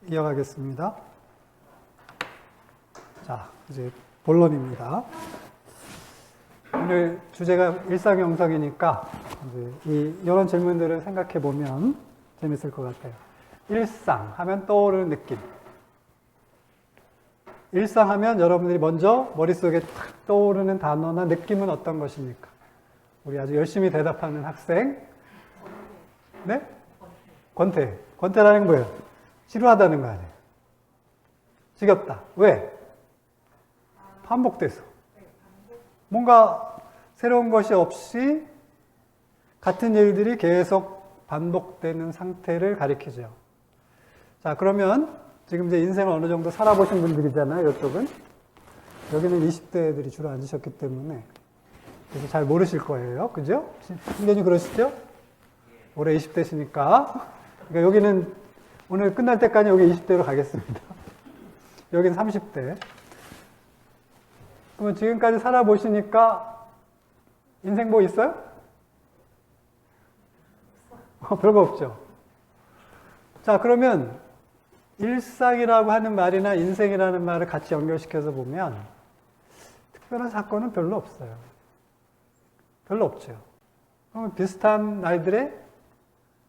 이어가겠습니다. 자, 이제 본론입니다. 오늘 주제가 일상영성이니까 이런 질문들을 생각해 보면 재밌을 것 같아요. 일상 하면 떠오르는 느낌. 일상 하면 여러분들이 먼저 머릿속에 탁 떠오르는 단어나 느낌은 어떤 것입니까? 우리 아주 열심히 대답하는 학생. 네? 권태. 권태라는 게 뭐예요? 지루하다는 거 아니에요? 지겹다. 왜? 반복돼서. 뭔가 새로운 것이 없이 같은 일들이 계속 반복되는 상태를 가리키죠. 자, 그러면 지금 이제 인생을 어느 정도 살아보신 분들이잖아요, 이쪽은. 여기는 20대들이 주로 앉으셨기 때문에. 그래서 잘 모르실 거예요. 그죠? 신경이 그러시죠? 올해 20대시니까. 그러니까 여기는 오늘 끝날 때까지 여기 20대로 가겠습니다. 여기는 30대. 그러면 지금까지 살아보시니까 인생 뭐 있어요? 별거 없죠. 자, 그러면 일상이라고 하는 말이나 인생이라는 말을 같이 연결시켜서 보면 특별한 사건은 별로 없어요. 별로 없죠. 그러면 비슷한 날들의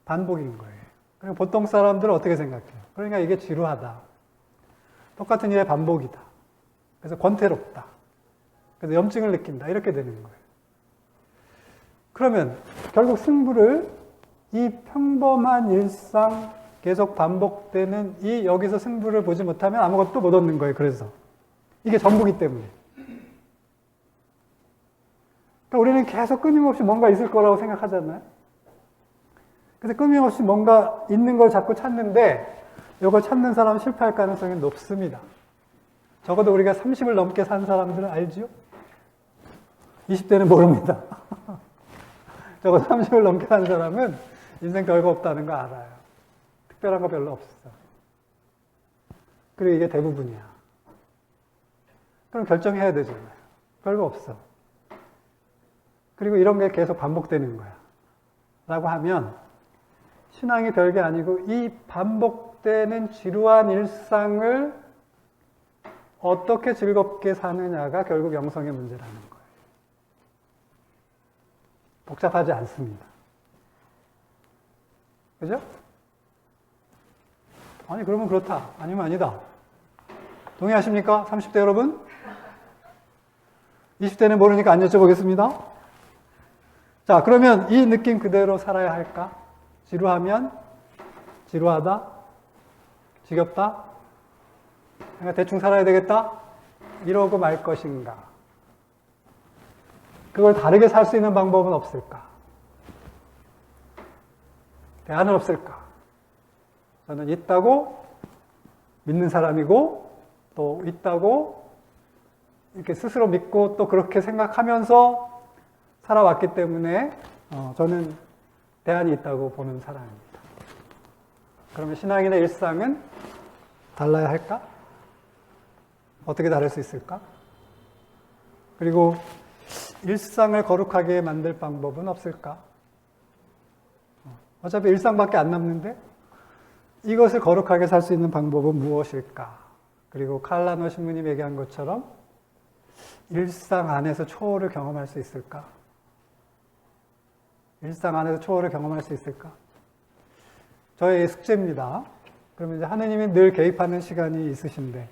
반복인 거예요. 그리고 보통 사람들은 어떻게 생각해요? 그러니까 이게 지루하다. 똑같은 일의 반복이다. 그래서 권태롭다. 그래서 염증을 느낀다. 이렇게 되는 거예요. 그러면 결국 승부를 이 평범한 일상 계속 반복되는 이 여기서 승부를 보지 못하면 아무것도 못 얻는 거예요. 그래서 이게 전부기 때문에. 그러니까 우리는 계속 끊임없이 뭔가 있을 거라고 생각하잖아요. 그래서 끊임없이 뭔가 있는 걸 자꾸 찾는데 이걸 찾는 사람은 실패할 가능성이 높습니다. 적어도 우리가 30을 넘게 산 사람들은 알지요? 20대는 모릅니다. 적어도 30을 넘게 산 사람은 인생 별거 없다는 거 알아요. 특별한 거 별로 없어. 그리고 이게 대부분이야. 그럼 결정해야 되잖아요. 별거 없어. 그리고 이런 게 계속 반복되는 거야. 라고 하면 신앙이 별게 아니고 이 반복되는 지루한 일상을 어떻게 즐겁게 사느냐가 결국 영성의 문제라는 거예요. 복잡하지 않습니다. 그죠? 아니, 그러면 그렇다. 아니면 아니다. 동의하십니까? 30대 여러분? 20대는 모르니까 안 여쭤보겠습니다. 자, 그러면 이 느낌 그대로 살아야 할까? 지루하면? 지루하다? 지겹다? 그러니까 대충 살아야 되겠다? 이러고 말 것인가? 그걸 다르게 살 수 있는 방법은 없을까? 대안은 없을까? 저는 있다고 믿는 사람이고 또 있다고 이렇게 스스로 믿고 또 그렇게 생각하면서 살아왔기 때문에 저는 대안이 있다고 보는 사람입니다. 그러면 신앙이나 일상은 달라야 할까? 어떻게 다를 수 있을까? 그리고 일상을 거룩하게 만들 방법은 없을까? 어차피 일상밖에 안 남는데 이것을 거룩하게 살 수 있는 방법은 무엇일까? 그리고 칼라노 신부님 얘기한 것처럼 일상 안에서 초월을 경험할 수 있을까? 일상 안에서 초월을 경험할 수 있을까? 저의 숙제입니다. 그러면 이제 하느님이 늘 개입하는 시간이 있으신데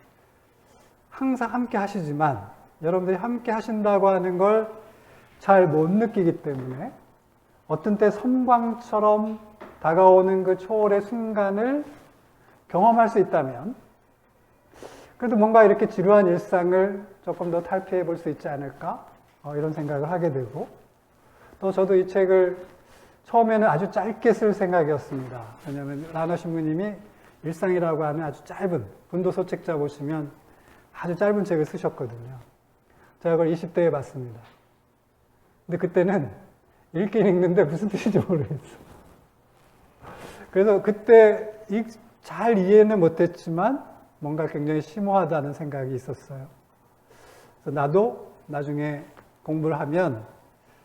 항상 함께 하시지만 여러분들이 함께 하신다고 하는 걸 잘 못 느끼기 때문에 어떤 때 섬광처럼 다가오는 그 초월의 순간을 경험할 수 있다면 그래도 뭔가 이렇게 지루한 일상을 조금 더 탈피해 볼 수 있지 않을까? 이런 생각을 하게 되고 또 저도 이 책을 처음에는 아주 짧게 쓸 생각이었습니다. 왜냐하면 라너 신부님이 일상이라고 하는 아주 짧은 분도서 책자 보시면 아주 짧은 책을 쓰셨거든요. 제가 그걸 20대에 봤습니다. 근데 그때는 읽긴 읽는데 무슨 뜻인지 모르겠어. 그래서 그때 잘 이해는 못했지만 뭔가 굉장히 심오하다는 생각이 있었어요. 그래서 나도 나중에 공부를 하면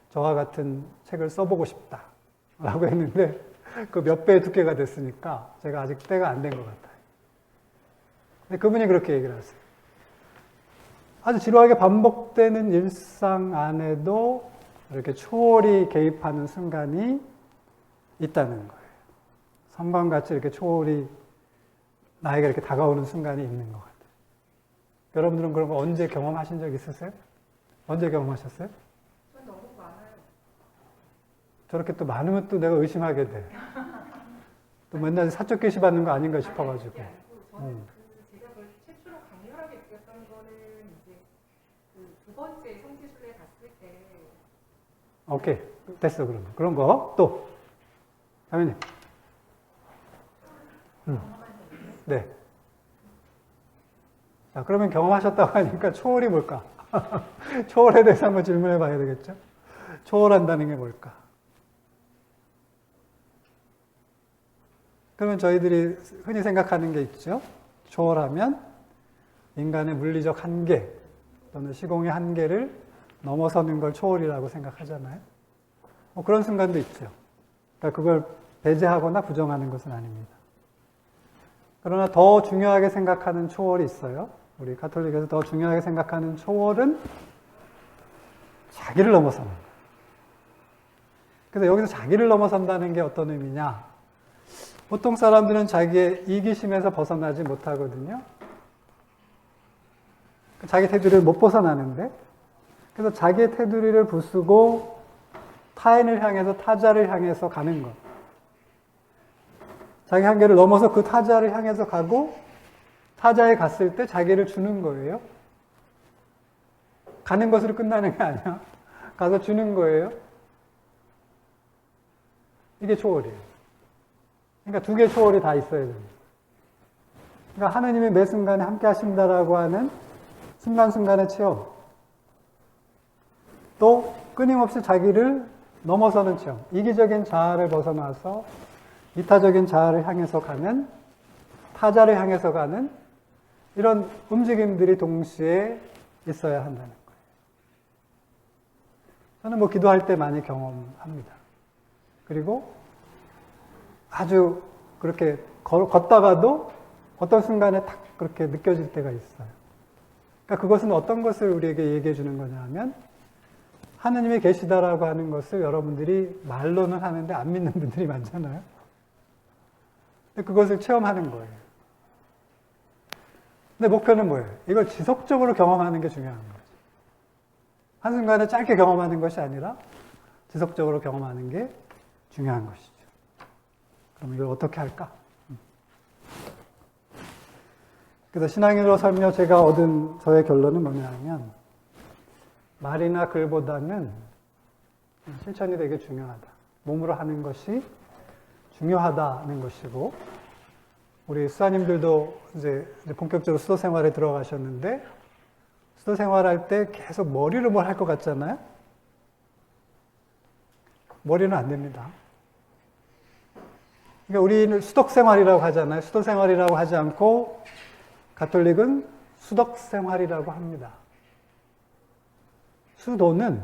저와 같은 책을 써보고 싶다라고 했는데 그 몇 배의 두께가 됐으니까 제가 아직 때가 안 된 것 같아요. 근데 그분이 그렇게 얘기를 하세요. 아주 지루하게 반복되는 일상 안에도 이렇게 초월이 개입하는 순간이 있다는 거예요. 섬광같이 이렇게 초월이 나에게 이렇게 다가오는 순간이 있는 것 같아요. 여러분들은 그런 거 언제 경험하신 적 있으세요? 언제 경험하셨어요? 전 너무 많아요. 저렇게 또 많으면 또 내가 의심하게 돼. 또 맨날 사적 계시 받는 거 아닌가 싶어가지고. 그게 아니고 저는 제가 그걸 최초로 강렬하게 느꼈던 거는 이제 그 두 번째 성지순례 갔을 때. 오케이. 됐어, 그러면. 그런 거. 또. 자매님. 네. 자, 그러면 경험하셨다고 하니까 초월이 뭘까? 초월에 대해서 한번 질문해 봐야 되겠죠? 초월한다는 게 뭘까? 그러면 저희들이 흔히 생각하는 게 있죠? 초월하면 인간의 물리적 한계 또는 시공의 한계를 넘어서는 걸 초월이라고 생각하잖아요. 뭐 그런 순간도 있죠. 그러니까 그걸 배제하거나 부정하는 것은 아닙니다. 그러나 더 중요하게 생각하는 초월이 있어요. 우리 가톨릭에서 더 중요하게 생각하는 초월은 자기를 넘어서는 거예요. 그래서 여기서 자기를 넘어선다는 게 어떤 의미냐? 보통 사람들은 자기의 이기심에서 벗어나지 못하거든요. 자기 테두리를 못 벗어나는데, 그래서 자기의 테두리를 부수고 타인을 향해서, 타자를 향해서 가는 것. 자기 한계를 넘어서 그 타자를 향해서 가고 타자에 갔을 때 자기를 주는 거예요. 가는 것으로 끝나는 게 아니야. 가서 주는 거예요. 이게 초월이에요. 그러니까 두 개의 초월이 다 있어야 됩니다. 그러니까 하느님이 매 순간에 함께 하신다라고 하는 순간순간의 체험. 또 끊임없이 자기를 넘어서는 체험. 이기적인 자아를 벗어나서 이타적인 자아를 향해서 가는, 타자를 향해서 가는 이런 움직임들이 동시에 있어야 한다는 거예요. 저는 뭐 기도할 때 많이 경험합니다. 그리고 아주 그렇게 걷다가도 어떤 순간에 탁 그렇게 느껴질 때가 있어요. 그러니까 그것은 어떤 것을 우리에게 얘기해 주는 거냐 하면 하느님이 계시다라고 하는 것을 여러분들이 말로는 하는데 안 믿는 분들이 많잖아요. 근데 그것을 체험하는 거예요. 근데 목표는 뭐예요? 이걸 지속적으로 경험하는 게 중요한 거죠. 한순간에 짧게 경험하는 것이 아니라 지속적으로 경험하는 게 중요한 것이죠. 그럼 이걸 어떻게 할까? 그래서 신앙인으로 살며 제가 얻은 저의 결론은 뭐냐면 말이나 글보다는 실천이 되게 중요하다. 몸으로 하는 것이 중요하다는 것이고, 우리 수사님들도 이제 본격적으로 수도 생활에 들어가셨는데, 수도 생활할 때 계속 머리로 뭘 할 것 같잖아요? 머리는 안 됩니다. 그러니까 우리는 수덕 생활이라고 하잖아요. 수도 생활이라고 하지 않고, 가톨릭은 수덕 생활이라고 합니다. 수도는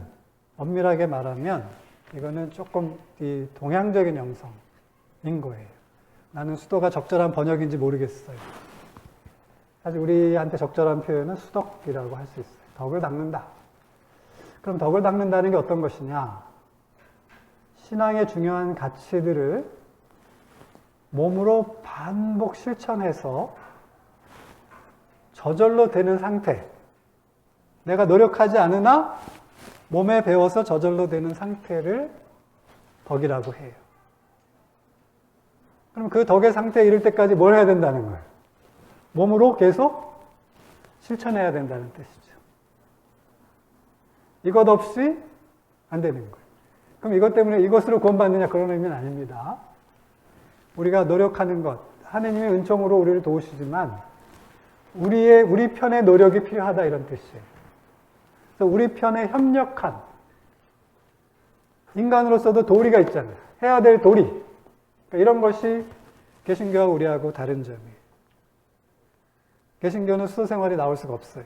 엄밀하게 말하면, 이거는 조금 이 동양적인 영성인 거예요. 나는 수도가 적절한 번역인지 모르겠어요. 사실 우리한테 적절한 표현은 수덕이라고 할 수 있어요. 덕을 닦는다. 그럼 덕을 닦는다는 게 어떤 것이냐? 신앙의 중요한 가치들을 몸으로 반복 실천해서 저절로 되는 상태. 내가 노력하지 않으나 몸에 배워서 저절로 되는 상태를 덕이라고 해요. 그럼 그 덕의 상태에 이를 때까지 뭘 해야 된다는 거예요? 몸으로 계속 실천해야 된다는 뜻이죠. 이것 없이 안 되는 거예요. 그럼 이것 때문에 이것으로 구원받느냐 그런 의미는 아닙니다. 우리가 노력하는 것, 하느님의 은총으로 우리를 도우시지만 우리 편의 노력이 필요하다 이런 뜻이에요. 그래서 우리 편에 협력한 인간으로서도 도리가 있잖아요. 해야 될 도리. 그러니까 이런 것이 개신교와 우리하고 다른 점이에요. 개신교는 수도 생활이 나올 수가 없어요.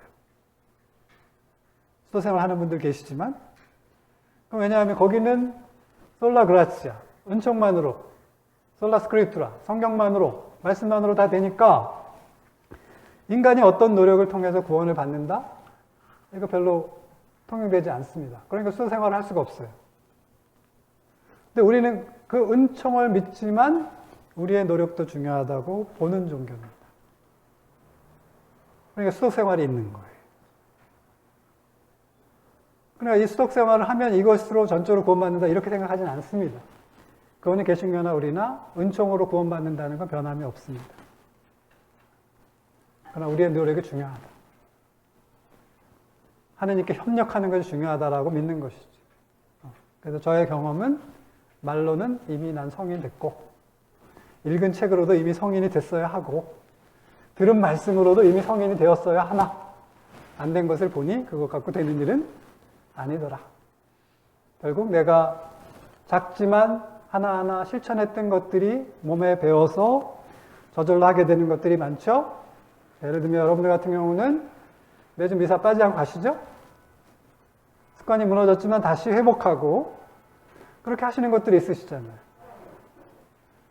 수도 생활 하는 분들 계시지만, 왜냐하면 거기는 솔라 그라치아, 은총만으로, 솔라 스크립투라, 성경만으로, 말씀만으로 다 되니까 인간이 어떤 노력을 통해서 구원을 받는다? 이거 별로 통용되지 않습니다. 그러니까 수도 생활을 할 수가 없어요. 근데 우리는 그 은총을 믿지만 우리의 노력도 중요하다고 보는 종교입니다. 그러니까 수도 생활이 있는 거예요. 그러니까 이 수독 생활을 하면 이것으로 전적으로 구원받는다 이렇게 생각하지는 않습니다. 그거는 개신교나 우리나 은총으로 구원받는다는 건 변함이 없습니다. 그러나 우리의 노력이 중요하다. 하느님께 협력하는 것이 중요하다라고 믿는 것이죠. 그래서 저의 경험은 말로는 이미 난 성인 됐고, 읽은 책으로도 이미 성인이 됐어야 하고, 들은 말씀으로도 이미 성인이 되었어야 하나, 안 된 것을 보니 그것 갖고 되는 일은 아니더라. 결국 내가 작지만 하나하나 실천했던 것들이 몸에 배어서 저절로 하게 되는 것들이 많죠? 예를 들면 여러분들 같은 경우는 매주 미사 빠지지 않고 가시죠? 습관이 무너졌지만 다시 회복하고 그렇게 하시는 것들이 있으시잖아요.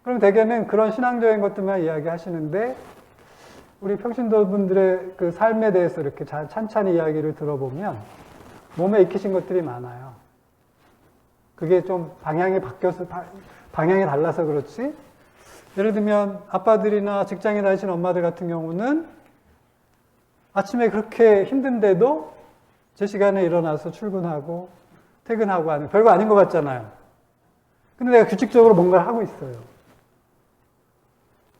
그럼 대개는 그런 신앙적인 것들만 이야기하시는데 우리 평신도분들의 그 삶에 대해서 이렇게 찬찬히 이야기를 들어보면 몸에 익히신 것들이 많아요. 그게 좀 방향이 바뀌어서, 방향이 달라서 그렇지. 예를 들면 아빠들이나 직장에 다니시는 엄마들 같은 경우는 아침에 그렇게 힘든데도 제 시간에 일어나서 출근하고 퇴근하고 하는, 별거 아닌 것 같잖아요. 근데 내가 규칙적으로 뭔가를 하고 있어요.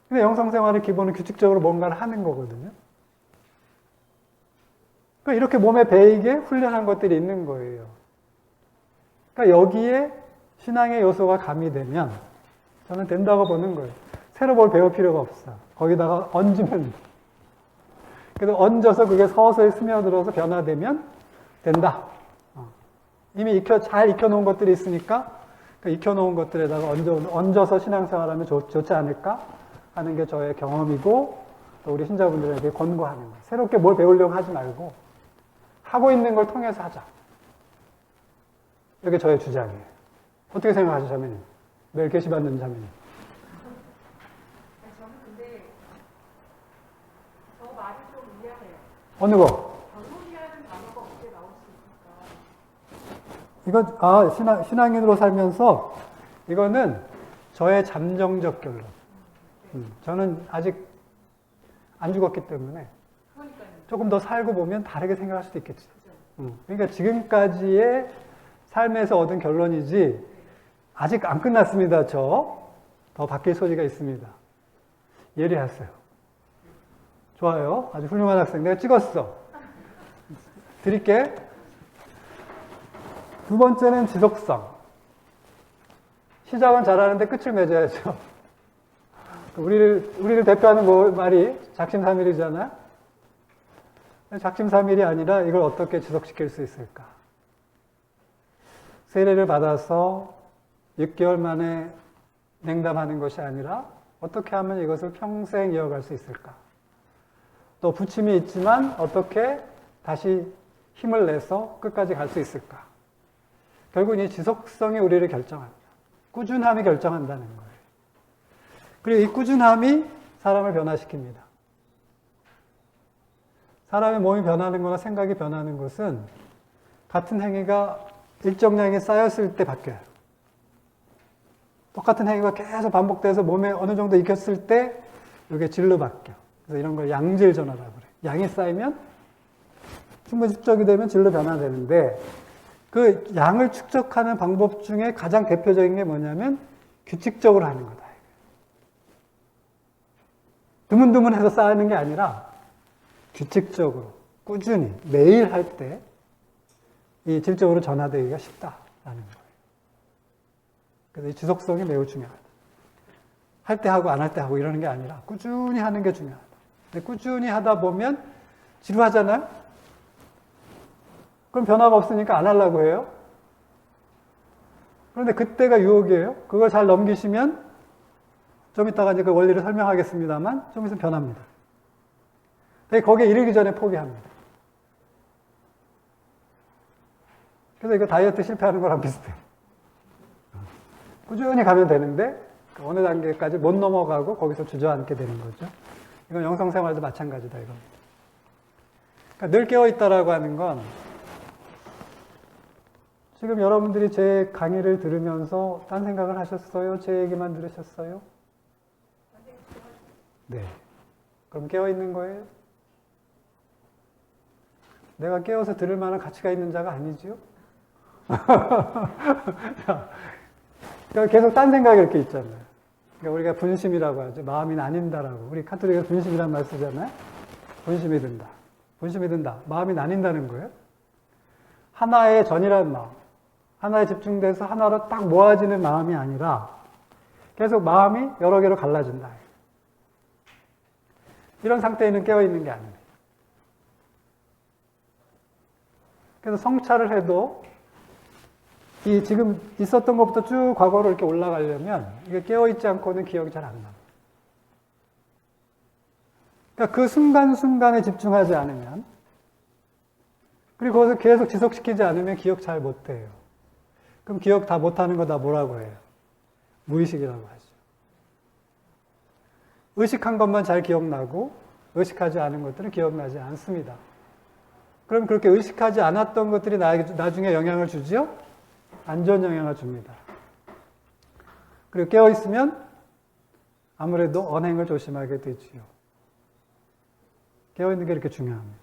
근데 영성생활의 기본은 규칙적으로 뭔가를 하는 거거든요. 그러니까 이렇게 몸에 배이게 훈련한 것들이 있는 거예요. 그러니까 여기에 신앙의 요소가 가미되면 저는 된다고 보는 거예요. 새로 뭘 배울 필요가 없어. 거기다가 얹으면. 그래서 얹어서 그게 서서히 스며들어서 변화되면 된다. 이미 잘 익혀놓은 것들이 있으니까 그 익혀놓은 것들에다가 얹어서 신앙생활하면 좋지 않을까 하는 게 저의 경험이고 또 우리 신자분들에게 권고하는 거예요. 새롭게 뭘 배우려고 하지 말고 하고 있는 걸 통해서 하자. 이게 저의 주장이에요. 어떻게 생각하세요, 자매님? 매일 계시받는 자매님. 저는 근데 저 말이 좀 미안해요. 어느 거? 결론이라는 단어가 어떻게 나올 수 있을까? 이거, 신앙인으로 살면서 이거는 저의 잠정적 결론. 저는 아직 안 죽었기 때문에 그러니까요. 조금 더 살고 보면 다르게 생각할 수도 있겠지. 그러니까 지금까지의 삶에서 얻은 결론이지 아직 안 끝났습니다. 더 바뀔 소지가 있습니다. 예리하세요. 좋아요. 아주 훌륭한 학생. 내가 찍었어. 드릴게. 두 번째는 지속성. 시작은 잘하는데 끝을 맺어야죠. 우리를 대표하는 말이 작심삼일이잖아요. 작심삼일이 아니라 이걸 어떻게 지속시킬 수 있을까? 세례를 받아서 6개월 만에 냉담하는 것이 아니라 어떻게 하면 이것을 평생 이어갈 수 있을까? 또 부침이 있지만 어떻게 다시 힘을 내서 끝까지 갈 수 있을까? 결국 이 지속성이 우리를 결정합니다. 꾸준함이 결정한다는 거예요. 그리고 이 꾸준함이 사람을 변화시킵니다. 사람의 몸이 변하는 거나 생각이 변하는 것은 같은 행위가 일정량이 쌓였을 때 바뀌어요. 똑같은 행위가 계속 반복돼서 몸에 어느 정도 익혔을 때 이게 질로 바뀌어. 그래서 이런 걸 양질 전화라고 그래요. 양이 쌓이면 충분히 축적이 되면 질로 변화되는데 그 양을 축적하는 방법 중에 가장 대표적인 게 뭐냐면 규칙적으로 하는 거다. 드문드문해서 쌓이는 게 아니라 규칙적으로 꾸준히 매일 할 때 이 질적으로 전화되기가 쉽다라는 거예요. 그래서 이 지속성이 매우 중요하다. 할 때 하고 안 할 때 하고 이러는 게 아니라 꾸준히 하는 게 중요하다. 근데 꾸준히 하다 보면 지루하잖아요? 그럼 변화가 없으니까 안 하려고 해요. 그런데 그때가 유혹이에요. 그걸 잘 넘기시면 좀 이따가 이제 그 원리를 설명하겠습니다만 좀 있으면 변합니다. 거기에 이르기 전에 포기합니다. 그래서 이거 다이어트 실패하는 거랑 비슷해요. 꾸준히 가면 되는데 어느 단계까지 못 넘어가고 거기서 주저앉게 되는 거죠. 이건 영성생활도 마찬가지다, 이건. 그러니까 늘 깨어있다라고 하는 건 지금 여러분들이 제 강의를 들으면서 딴 생각을 하셨어요? 제 얘기만 들으셨어요? 네. 그럼 깨어있는 거예요? 내가 깨어서 들을 만한 가치가 있는 자가 아니지요? 그러니까 계속 딴 생각이 이렇게 있잖아요. 그러니까 우리가 분심이라고 하죠. 마음이 나뉜다라고. 우리 카톨릭에서 분심이라는 말 쓰잖아요. 분심이 든다. 분심이 든다. 마음이 나뉜다는 거예요. 하나의 전이라는 마음. 하나에 집중돼서 하나로 딱 모아지는 마음이 아니라 계속 마음이 여러 개로 갈라진다. 이런 상태에는 깨어있는 게 아닙니다. 그래서 성찰을 해도 이 지금 있었던 것부터 쭉 과거로 이렇게 올라가려면 이게 깨어있지 않고는 기억이 잘 안 나요. 그러니까 그 순간순간에 집중하지 않으면, 그리고 거기서 계속 지속시키지 않으면 기억 잘 못해요. 그럼 기억 다 못하는 거 다 뭐라고 해요? 무의식이라고 하죠. 의식한 것만 잘 기억나고 의식하지 않은 것들은 기억나지 않습니다. 그럼 그렇게 의식하지 않았던 것들이 나중에 영향을 주지요? 안 좋은 영향을 줍니다. 그리고 깨어있으면 아무래도 언행을 조심하게 되지요. 깨어있는 게 이렇게 중요합니다.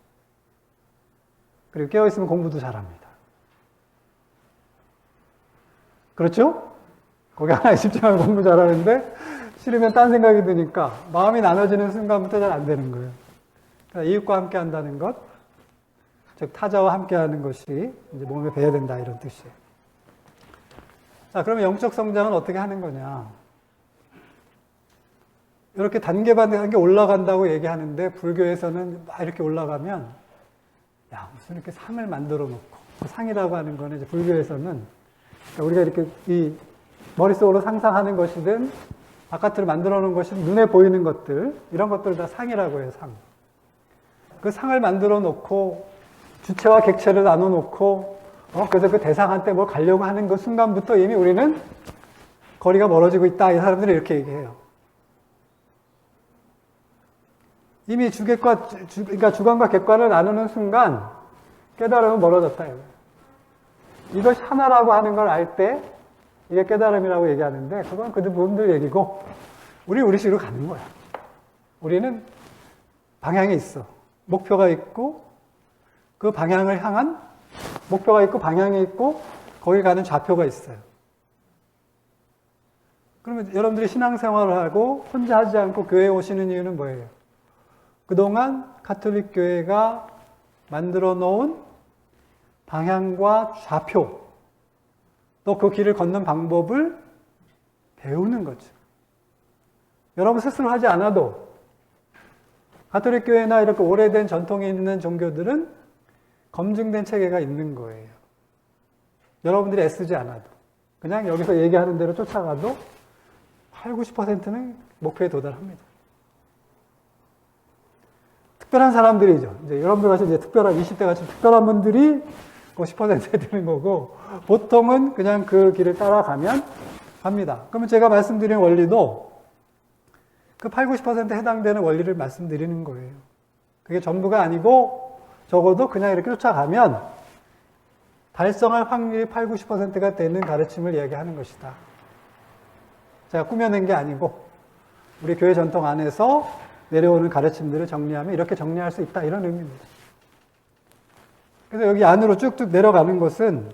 그리고 깨어있으면 공부도 잘합니다. 그렇죠? 거기 하나에 집중하면 공부 잘하는데 싫으면 딴 생각이 드니까 마음이 나눠지는 순간부터 잘 안 되는 거예요. 그러니까 이웃과 함께 한다는 것, 즉 타자와 함께 하는 것이 이제 몸에 배야 된다, 이런 뜻이에요. 자, 그러면 영적 성장은 어떻게 하는 거냐? 이렇게 단계 올라간다고 얘기하는데 불교에서는 막 이렇게 올라가면 야, 무슨 이렇게 상을 만들어 놓고, 그 상이라고 하는 거는 이제 불교에서는 우리가 이렇게 이 머릿속으로 상상하는 것이든 바깥으로 만들어 놓은 것이든 눈에 보이는 것들, 이런 것들을 다 상이라고 해요, 상. 그 상을 만들어 놓고 주체와 객체를 나눠 놓고 그래서 그 대상한테 뭘 가려고 하는 그 순간부터 이미 우리는 거리가 멀어지고 있다. 이 사람들이 이렇게 얘기해요. 이미 그러니까 주관과 객관을 나누는 순간 깨달음은 멀어졌다. 이것이 하나라고 하는 걸 알 때 이게 깨달음이라고 얘기하는데 그건 그분들 얘기고 우리 식으로 가는 거야. 우리는 방향이 있어. 목표가 있고 그 방향을 향한 목표가 있고 방향이 있고 거기 가는 좌표가 있어요. 그러면 여러분들이 신앙생활을 하고 혼자 하지 않고 교회에 오시는 이유는 뭐예요? 그동안 가톨릭 교회가 만들어 놓은 방향과 좌표, 또 그 길을 걷는 방법을 배우는 거죠. 여러분 스스로 하지 않아도 가톨릭 교회나 이렇게 오래된 전통이 있는 종교들은 검증된 체계가 있는 거예요. 여러분들이 애쓰지 않아도. 그냥 여기서 얘기하는 대로 쫓아가도 8, 90%는 목표에 도달합니다. 특별한 사람들이죠. 이제 여러분들 같이 이제 특별한 20대 같이 특별한 분들이 그 10%에 드는 거고, 보통은 그냥 그 길을 따라가면 합니다. 그러면 제가 말씀드린 원리도 그 8, 90%에 해당되는 원리를 말씀드리는 거예요. 그게 전부가 아니고 적어도 그냥 이렇게 쫓아가면 달성할 확률이 8, 90%가 되는 가르침을 이야기하는 것이다. 제가 꾸며낸 게 아니고 우리 교회 전통 안에서 내려오는 가르침들을 정리하면 이렇게 정리할 수 있다, 이런 의미입니다. 그래서 여기 안으로 쭉쭉 내려가는 것은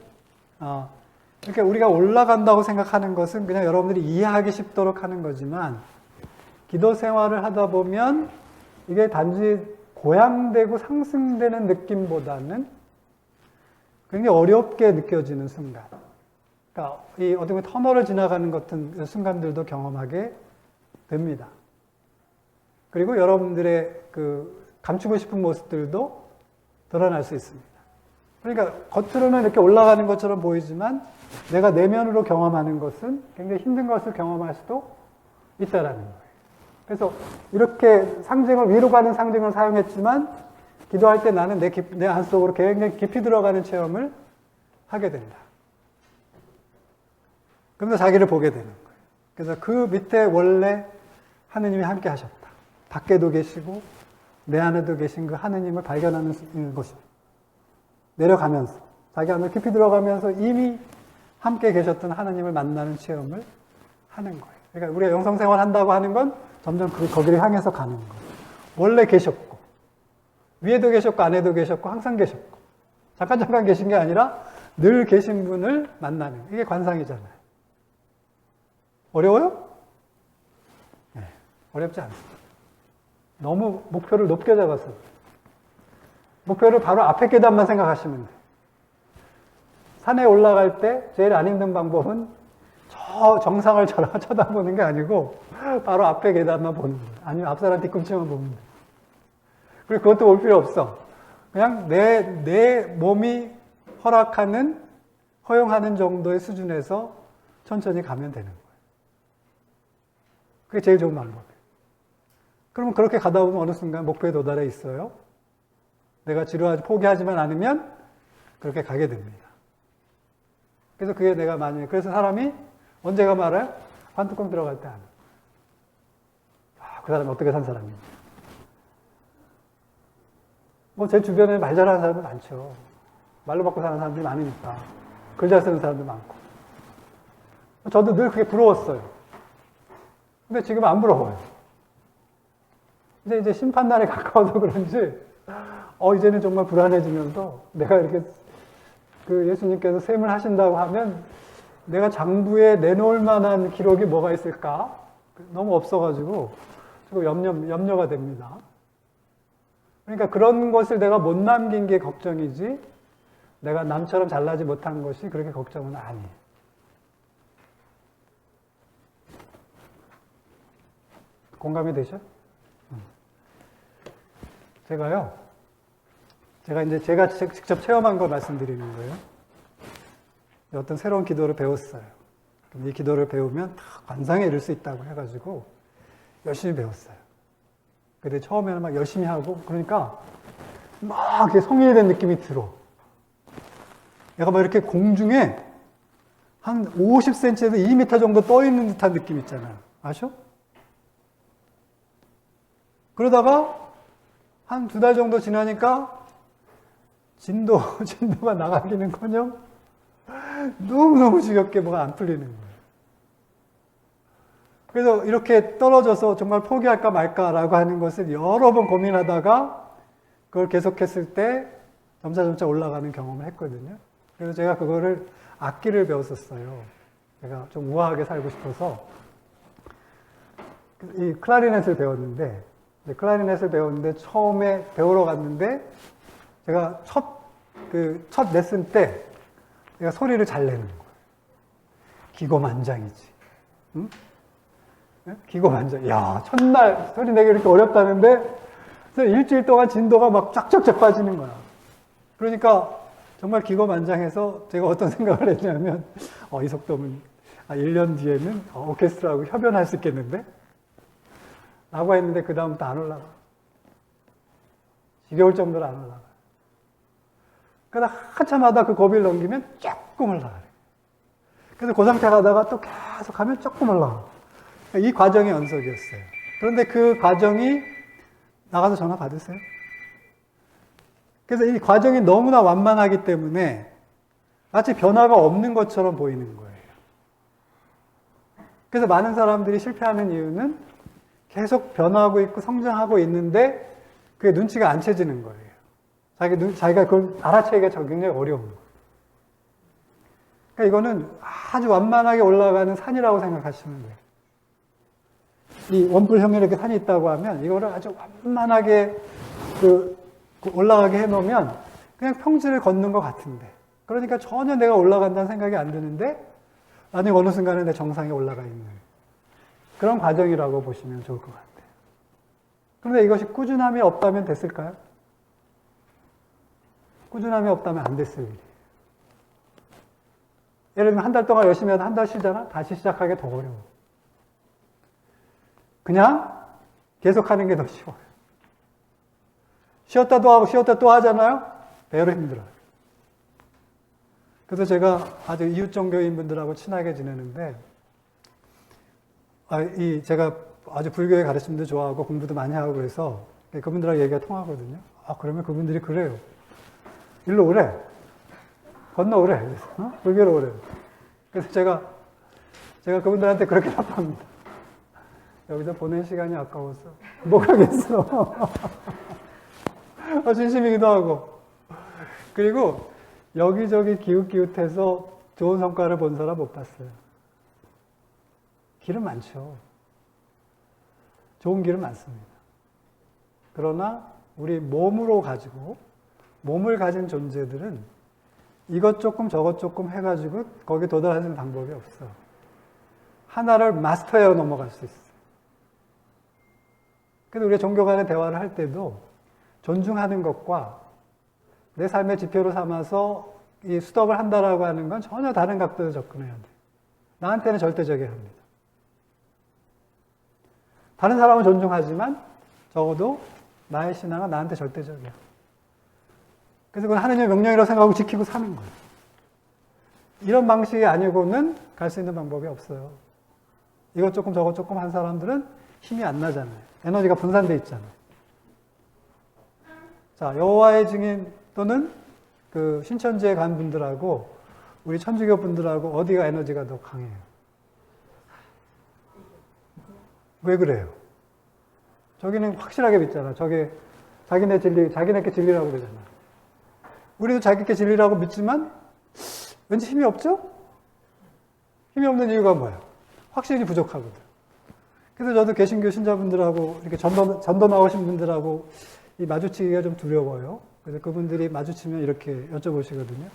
이렇게 우리가 올라간다고 생각하는 것은 그냥 여러분들이 이해하기 쉽도록 하는 거지만 기도 생활을 하다 보면 이게 단지 고양되고 상승되는 느낌보다는 굉장히 어렵게 느껴지는 순간. 그러니까 이 어떻게 보면 터널을 지나가는 같은 순간들도 경험하게 됩니다. 그리고 여러분들의 그 감추고 싶은 모습들도 드러날 수 있습니다. 그러니까 겉으로는 이렇게 올라가는 것처럼 보이지만 내가 내면으로 경험하는 것은 굉장히 힘든 것을 경험할 수도 있다라는 거예요. 그래서 이렇게 상징을, 위로 가는 상징을 사용했지만 기도할 때 나는 내 안속으로 굉장히 깊이 들어가는 체험을 하게 된다. 그러면서 자기를 보게 되는 거예요. 그래서 그 밑에 원래 하느님이 함께 하셨다. 밖에도 계시고 내 안에도 계신 그 하느님을 발견하는 것이 내려가면서 자기 안으로 깊이 들어가면서 이미 함께 계셨던 하느님을 만나는 체험을 하는 거예요. 그러니까 우리가 영성생활 한다고 하는 건 점점 거기를 향해서 가는 거예요. 원래 계셨고 위에도 계셨고 안에도 계셨고 항상 계셨고 잠깐 계신 게 아니라 늘 계신 분을 만나는 이게 관상이잖아요. 어려워요? 네, 어렵지 않습니다. 너무 목표를 높게 잡아서 목표를 바로 앞에 계단만 생각하시면 돼요. 산에 올라갈 때 제일 안 힘든 방법은 저 정상을 쳐다보는 게 아니고 바로 앞에 계단만 보는 거예요. 아니면 앞사람 뒤꿈치만 보면 돼요. 그리고 그것도 올 필요 없어. 그냥 내 몸이 허용하는 정도의 수준에서 천천히 가면 되는 거예요. 그게 제일 좋은 방법이에요. 그러면 그렇게 가다 보면 어느 순간 목표에 도달해 있어요. 내가 포기하지만 않으면 그렇게 가게 됩니다. 그래서 그게 내가 만약에, 그래서 사람이 언제가 말아요? 관뚜껑 들어갈 때 안. 그 사람이 어떻게 산 사람인지. 제 주변에 말 잘하는 사람은 많죠. 말로 받고 사는 사람들이 많으니까. 글 잘 쓰는 사람도 많고. 저도 늘 그게 부러웠어요. 근데 지금 안 부러워요. 이제 심판날에 가까워서 그런지, 이제는 정말 불안해지면서 내가 이렇게 예수님께서 셈을 하신다고 하면 내가 장부에 내놓을 만한 기록이 뭐가 있을까? 너무 없어가지고 조금 염려가 됩니다. 그러니까 그런 것을 내가 못 남긴 게 걱정이지 내가 남처럼 잘나지 못한 것이 그렇게 걱정은 아니에요. 공감이 되죠? 제가 직접 체험한 거 말씀드리는 거예요. 어떤 새로운 기도를 배웠어요. 이 기도를 배우면 다 관상에 이를 수 있다고 해가지고 열심히 배웠어요. 근데 처음에는 막 열심히 하고 그러니까 막 이렇게 성인이 된 느낌이 들어. 얘가 막 이렇게 공중에 한 50cm에서 2m 정도 떠 있는 듯한 느낌 있잖아요. 아셔? 그러다가 한 2달 정도 지나니까 진도가 나가기는커녕 너무너무 지겹게 뭐가 안 풀리는 거예요. 그래서 이렇게 떨어져서 정말 포기할까 말까라고 하는 것을 여러 번 고민하다가 그걸 계속했을 때 점차 올라가는 경험을 했거든요. 그래서 제가 그거를 악기를 배웠었어요. 제가 좀 우아하게 살고 싶어서 이 클라리넷을 배웠는데 처음에 배우러 갔는데 제가 첫 레슨 때 내가 소리를 잘 내는 거예요. 기고만장이지. 응? 기고만장. 야, 첫날 소리 내기 이렇게 어렵다는데 일주일 동안 진도가 막 쫙쫙 빠지는 거야. 그러니까 정말 기고만장해서 제가 어떤 생각을 했냐면 이 속도면 1년 뒤에는 오케스트라하고 협연할 수 있겠는데? 라고 했는데 그 다음부터 안 올라가. 지겨울 정도로 안 올라가. 그러다 한참 하다 그 고비를 넘기면 조금 올라가요. 그래서 그 상태 가다가 또 계속 하면 조금 올라가. 이 과정이 연속이었어요. 그런데 그 과정이 나가서 전화 받으세요. 그래서 이 과정이 너무나 완만하기 때문에 마치 변화가 없는 것처럼 보이는 거예요. 그래서 많은 사람들이 실패하는 이유는 계속 변화하고 있고 성장하고 있는데 그게 눈치가 안 채지는 거예요. 자기가 그걸 알아채기가 굉장히 어려운 거예요. 그러니까 이거는 아주 완만하게 올라가는 산이라고 생각하시면 돼요. 이 원뿔형에 이렇게 산이 있다고 하면 이거를 아주 완만하게 올라가게 해놓으면 그냥 평지를 걷는 것 같은데 그러니까 전혀 내가 올라간다는 생각이 안 드는데 나중에 어느 순간에 내 정상에 올라가 있는 그런 과정이라고 보시면 좋을 것 같아요. 그런데 이것이 꾸준함이 없다면 됐을까요? 꾸준함이 없다면 안 됐을 일이에요. 예를 들면 한 달 동안 열심히 하다 한 달 쉬잖아? 다시 시작하기 더 어려워. 그냥 계속하는 게 더 쉬워요. 쉬었다 또 하고 쉬었다 또 하잖아요? 배로 힘들어요. 그래서 제가 아주 이웃 종교인 분들하고 친하게 지내는데 제가 아주 불교의 가르침도 좋아하고 공부도 많이 하고 그래서 그분들하고 얘기가 통하거든요. 아, 그러면 그분들이 그래요. 일로 오래. 건너오래. 그래서, 불교로 오래. 그래서 제가 그분들한테 그렇게 답합니다. 여기서 보낸 시간이 아까워서 못 가겠어. 진심이기도 하고. 그리고 여기저기 기웃기웃해서 좋은 성과를 본 사람 못 봤어요. 길은 많죠. 좋은 길은 많습니다. 그러나 우리 몸으로 가지고 몸을 가진 존재들은 이것 조금 저것 조금 해가지고 거기 도달하는 방법이 없어. 하나를 마스터해 넘어갈 수 있어. 그래서 우리가 종교 간의 대화를 할 때도 존중하는 것과 내 삶의 지표로 삼아서 이 수덕을 한다라고 하는 건 전혀 다른 각도로 접근해야 돼. 나한테는 절대적이어야 합니다. 다른 사람은 존중하지만 적어도 나의 신앙은 나한테 절대적이야. 그래서 그건 하느님의 명령이라고 생각하고 지키고 사는 거예요. 이런 방식이 아니고는 갈 수 있는 방법이 없어요. 이것 조금 저것 조금 한 사람들은 힘이 안 나잖아요. 에너지가 분산돼 있잖아요. 자, 여호와의 증인 또는 그 신천지에 간 분들하고 우리 천주교 분들하고 어디가 에너지가 더 강해요? 왜 그래요? 저기는 확실하게 믿잖아. 저게 자기네 진리, 자기네께 진리라고 그러잖아. 우리도 자기께 진리라고 믿지만 왠지 힘이 없죠? 힘이 없는 이유가 뭐예요? 확신이 부족하거든. 그래서 저도 개신교 신자분들하고 이렇게 전도 나오신 분들하고 이 마주치기가 좀 두려워요. 그래서 그분들이 마주치면 이렇게 여쭤보시거든요.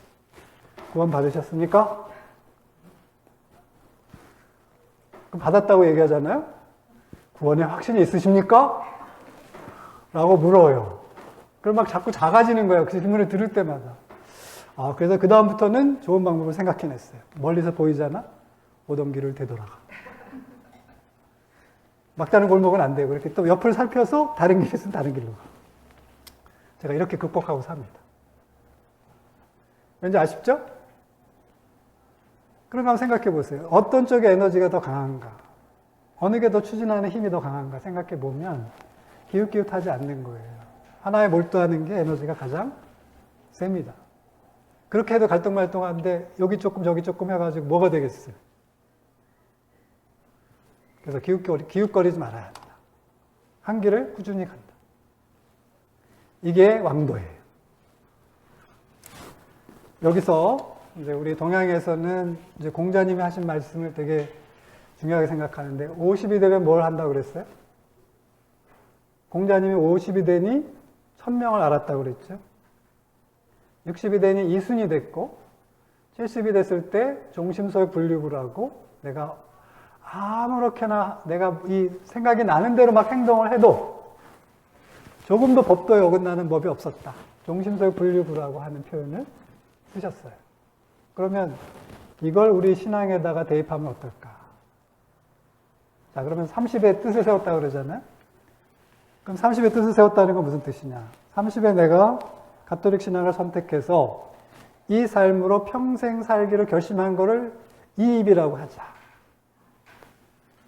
구원 받으셨습니까? 그럼 받았다고 얘기하잖아요. 구원에 확신이 있으십니까? 라고 물어요. 그럼 막 자꾸 작아지는 거예요. 그 질문을 들을 때마다. 아, 그래서 그다음부터는 좋은 방법을 생각해냈어요. 멀리서 보이잖아? 오던 길을 되돌아가. 막다른 골목은 안 되고, 이렇게 또 옆을 살펴서 다른 길이 있으면 다른 길로 가. 제가 이렇게 극복하고 삽니다. 왠지 아쉽죠? 그럼 한번 생각해 보세요. 어떤 쪽의 에너지가 더 강한가? 어느 게 더 추진하는 힘이 더 강한가 생각해 보면 기웃기웃하지 않는 거예요. 하나에 몰두하는 게 에너지가 가장 셉니다. 그렇게 해도 갈등말등한데 여기 조금 저기 조금 해가지고 뭐가 되겠어요? 그래서 기웃거리지 말아야 한다. 한 길을 꾸준히 간다. 이게 왕도예요. 여기서 이제 우리 동양에서는 이제 공자님이 하신 말씀을 되게 중요하게 생각하는데 50이 되면 뭘 한다고 그랬어요? 공자님이 50이 되니 1000명을 알았다고 그랬죠. 60이 되니 이순이 됐고 70이 됐을 때 종심소의 분류를 하고 내가 아무렇게나 내가 이 생각이 나는 대로 막 행동을 해도 조금도 법도에 어긋나는 법이 없었다. 종심소의 분류구라고 하는 표현을 쓰셨어요. 그러면 이걸 우리 신앙에다가 대입하면 어떨까? 자, 그러면 30의 뜻을 세웠다고 그러잖아요? 그럼 30의 뜻을 세웠다는 건 무슨 뜻이냐? 30에 내가 가톨릭 신앙을 선택해서 이 삶으로 평생 살기로 결심한 거를 이입이라고 하자.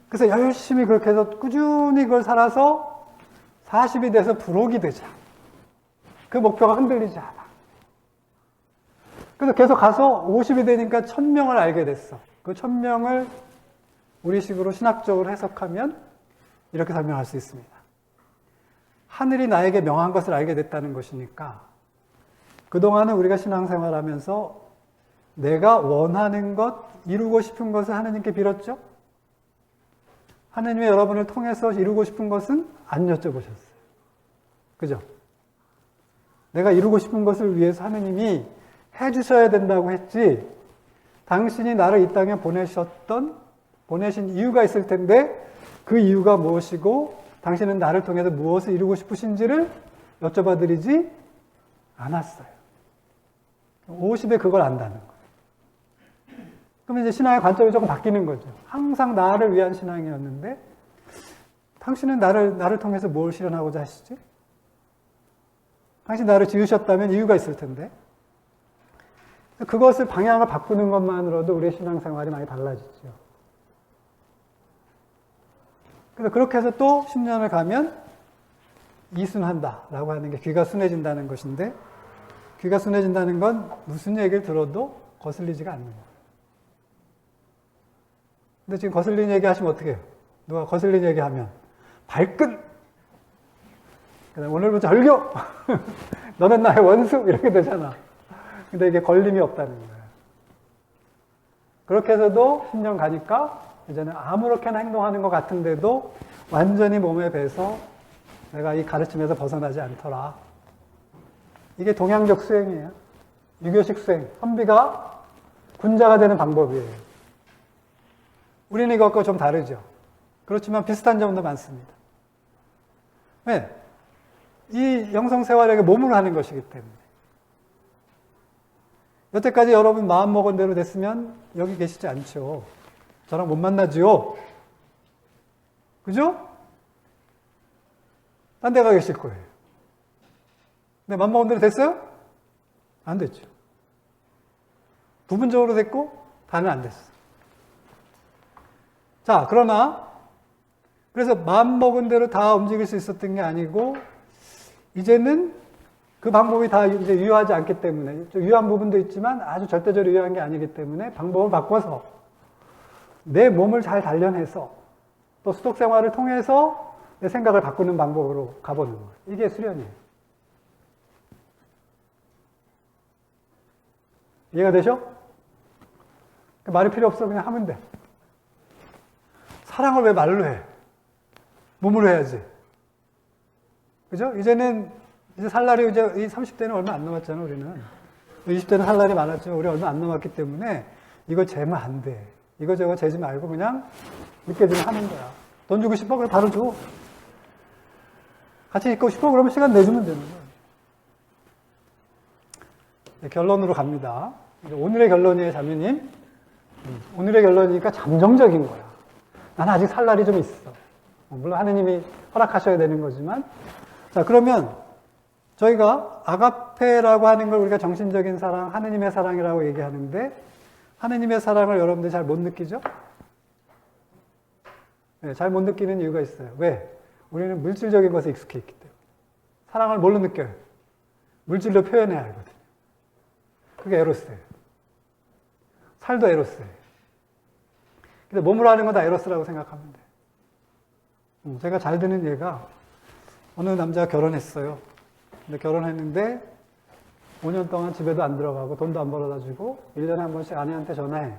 그래서 열심히 그렇게 해서 꾸준히 그걸 살아서 40이 돼서 부록이 되자. 그 목표가 흔들리지 않아. 그래서 계속 가서 50이 되니까 1000명을 알게 됐어. 그 1000명을 우리식으로 신학적으로 해석하면 이렇게 설명할 수 있습니다. 하늘이 나에게 명한 것을 알게 됐다는 것이니까 그동안은 우리가 신앙생활하면서 내가 원하는 것, 이루고 싶은 것을 하느님께 빌었죠? 하느님이 여러분을 통해서 이루고 싶은 것은 안 여쭤보셨어요. 그죠? 내가 이루고 싶은 것을 위해서 하느님이 해주셔야 된다고 했지, 당신이 나를 이 땅에 보내신 이유가 있을 텐데 그 이유가 무엇이고 당신은 나를 통해서 무엇을 이루고 싶으신지를 여쭤봐 드리지 않았어요. 50에 그걸 안다는 거예요. 그러면 이제 신앙의 관점이 조금 바뀌는 거죠. 항상 나를 위한 신앙이었는데 당신은 나를 통해서 뭘 실현하고자 하시지? 당신 나를 지으셨다면 이유가 있을 텐데 그것을 방향을 바꾸는 것만으로도 우리의 신앙생활이 많이 달라지죠. 그래서 그렇게 해서 또 10년을 가면 이순한다라고 하는 게 귀가 순해진다는 것인데, 귀가 순해진다는 건 무슨 얘기를 들어도 거슬리지가 않는 거예요. 근데 지금 거슬리는 얘기 하시면 어떻게 해요? 누가 거슬리는 얘기 하면 발끈! 오늘부터 절교! 너는 나의 원수! 이렇게 되잖아. 근데 이게 걸림이 없다는 거예요. 그렇게 해서도 10년 가니까 이제는 아무렇게나 행동하는 것 같은데도 완전히 몸에 배서 내가 이 가르침에서 벗어나지 않더라. 이게 동양적 수행이에요. 유교식 수행. 선비가 군자가 되는 방법이에요. 우리는 이것과 좀 다르죠. 그렇지만 비슷한 점도 많습니다. 왜? 이 영성생활에게 몸으로 하는 것이기 때문에. 여태까지 여러분 마음먹은 대로 됐으면 여기 계시지 않죠. 저랑 못 만나지요. 그죠? 딴 데 가 계실 거예요. 근데 마음먹은 대로 됐어요? 안 됐죠. 부분적으로 됐고 다는 안 됐어. 자, 그러나 그래서 마음먹은 대로 다 움직일 수 있었던 게 아니고 이제는 그 방법이 다 이제 유효하지 않기 때문에, 좀 유효한 부분도 있지만 아주 절대적으로 유효한 게 아니기 때문에 방법을 바꿔서 내 몸을 잘 단련해서 또 수독 생활을 통해서 내 생각을 바꾸는 방법으로 가보는 거예요. 이게 수련이에요. 이해가 되죠? 말이 필요 없어. 그냥 하면 돼. 사랑을 왜 말로 해? 몸으로 해야지. 그죠? 이제는 이제 살 날이 이제 이 30대는 얼마 안 남았잖아, 우리는. 20대는 살 날이 많았죠. 우리 얼마 안 남았기 때문에 이거 재면 안 돼. 이거저거 재지 말고 그냥 느껴지면 하는 거야. 돈 주고 싶어? 그럼 바로 줘. 같이 있고 싶어? 그러면 시간 내주면 되는 거야. 네, 결론으로 갑니다. 오늘의 결론이에요, 자매님. 오늘의 결론이니까 잠정적인 거야. 나는 아직 살 날이 좀 있어. 물론 하느님이 허락하셔야 되는 거지만. 자, 그러면 저희가 아가페라고 하는 걸 우리가 정신적인 사랑, 하느님의 사랑이라고 얘기하는데 하느님의 사랑을 여러분들이 잘 못 느끼죠? 네, 잘 못 느끼는 이유가 있어요. 왜? 우리는 물질적인 것에 익숙해 있기 때문에. 사랑을 뭘로 느껴요? 물질로 표현해야 하거든요. 그게 에로스예요. 살도 에로스예요. 근데 몸으로 하는 건 다 에로스라고 생각하면 돼요. 제가 잘 드는 예가 어느 남자가 결혼했어요. 근데 결혼했는데 5년 동안 집에도 안 들어가고 돈도 안 벌어다 주고 1년에 한 번씩 아내한테 전화해.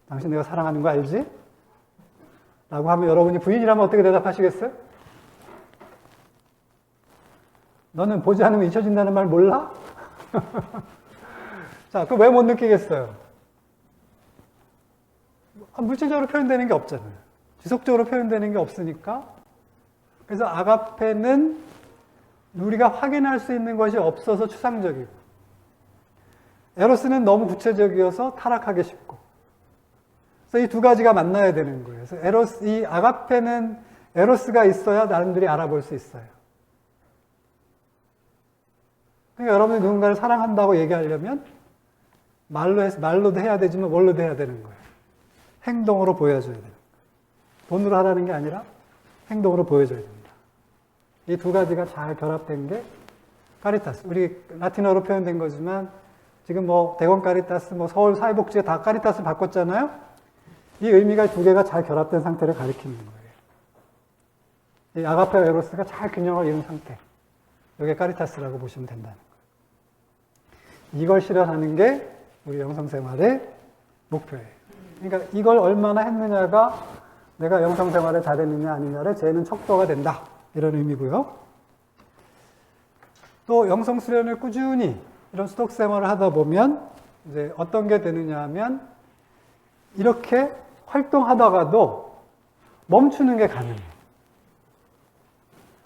당신 내가 사랑하는 거 알지? 라고 하면 여러분이 부인이라면 어떻게 대답하시겠어요? 너는 보지 않으면 잊혀진다는 말 몰라? 자, 그거 왜 못 느끼겠어요? 물질적으로 표현되는 게 없잖아요. 지속적으로 표현되는 게 없으니까. 그래서 아가페는 우리가 확인할 수 있는 것이 없어서 추상적이고, 에로스는 너무 구체적이어서 타락하기 쉽고. 그래서 이 두 가지가 만나야 되는 거예요. 그래서 이 아가페는 에로스가 있어야 사람들이 알아볼 수 있어요. 그러니까 여러분이 누군가를 사랑한다고 얘기하려면 말로도 해야 되지만 뭘로도 해야 되는 거예요. 행동으로 보여줘야 돼요. 돈으로 하라는 게 아니라 행동으로 보여줘야 됩니다. 이 두 가지가 잘 결합된 게 카리타스. 우리 라틴어로 표현된 거지만 지금 뭐 대권 카리타스, 뭐 서울 사회복지에 다 카리타스 바꿨잖아요. 이 의미가 두 개가 잘 결합된 상태를 가리키는 거예요. 이 아가페와 에로스가 잘 균형을 이룬 상태. 이게 카리타스라고 보시면 된다는 거예요. 이걸 실현하는 게 우리 영성생활의 목표예요. 그러니까 이걸 얼마나 했느냐가 내가 영성생활에 잘했느냐 아니냐를 재는 척도가 된다. 이런 의미고요. 또 영성수련을 꾸준히 이런 수독생활을 하다 보면 이제 어떤 게 되느냐 하면 이렇게 활동하다가도 멈추는 게 가능해요.